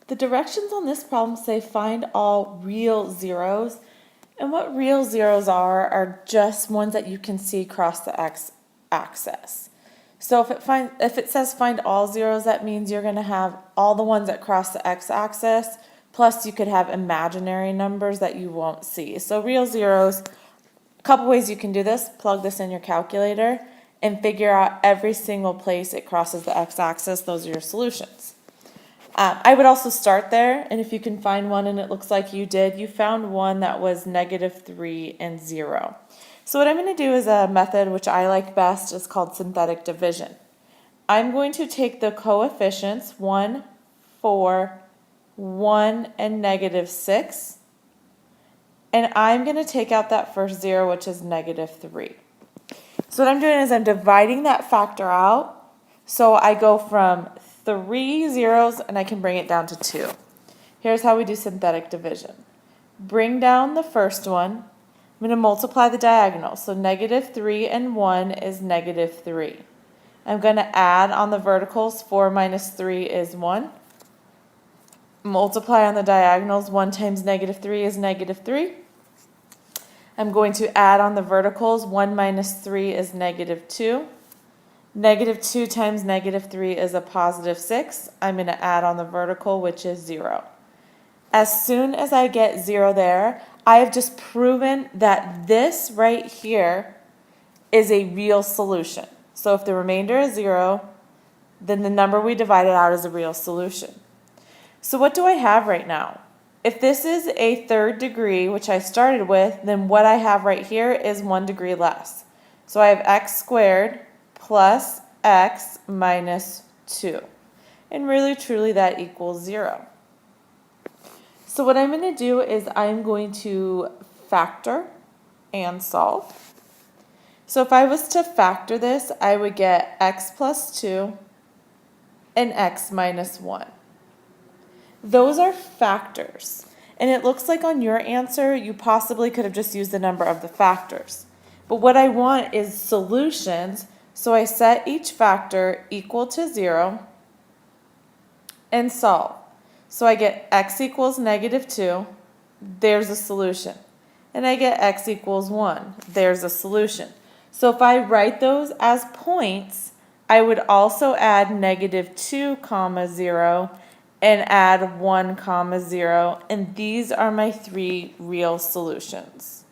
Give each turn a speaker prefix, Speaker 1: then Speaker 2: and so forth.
Speaker 1: The directions on this problem say find all real zeros. And what real zeros are just ones that you can see across the x-axis. So if it says find all zeros, that means you're going to have all the ones that cross the x-axis, plus you could have imaginary numbers that you won't see. So real zeros, a couple ways you can do this. Plug this in your calculator and figure out every single place it crosses the x-axis. Those are your solutions. I would also start there, and if you can find one and it looks like you did, you found one that was -3 and 0. So what I'm going to do is a method which I like best is called synthetic division. I'm going to take the coefficients 1, 4, 1, and -6, and I'm going to take out that first 0, which is -3. So what I'm doing is I'm dividing that factor out, so I go from 3 zeros and I can bring it down to 2. Here's how we do synthetic division. Bring down the first one. I'm going to multiply the diagonal. So -3 and 1 is -3. I'm going to add on the verticals. 4 minus 3 is 1. Multiply on the diagonals. 1 times -3 is -3. I'm going to add on the verticals. 1 minus 3 is -2. -2 times -3 is a +6. I'm going to add on the vertical, which is 0. As soon as I get 0 there, I have just proven that this right here is a real solution. So if the remainder is 0, then the number we divided out is a real solution. So what do I have right now? If this is a third degree, which I started with, then what I have right here is 1 degree less. So I have x squared plus x minus 2. And really, truly, that equals 0. So what I'm going to do is I'm going to factor and solve. So if I was to factor this, I would get x plus 2 and x minus 1. Those are factors. And it looks like on your answer, you possibly could have just used the number of the factors. But what I want is solutions. So I set each factor equal to 0 and solve. So I get x equals -2, there's a solution. And I get x equals 1, there's a solution. So if I write those as points, I would also add -2, 0 and add 1, 0, and these are my 3 real solutions.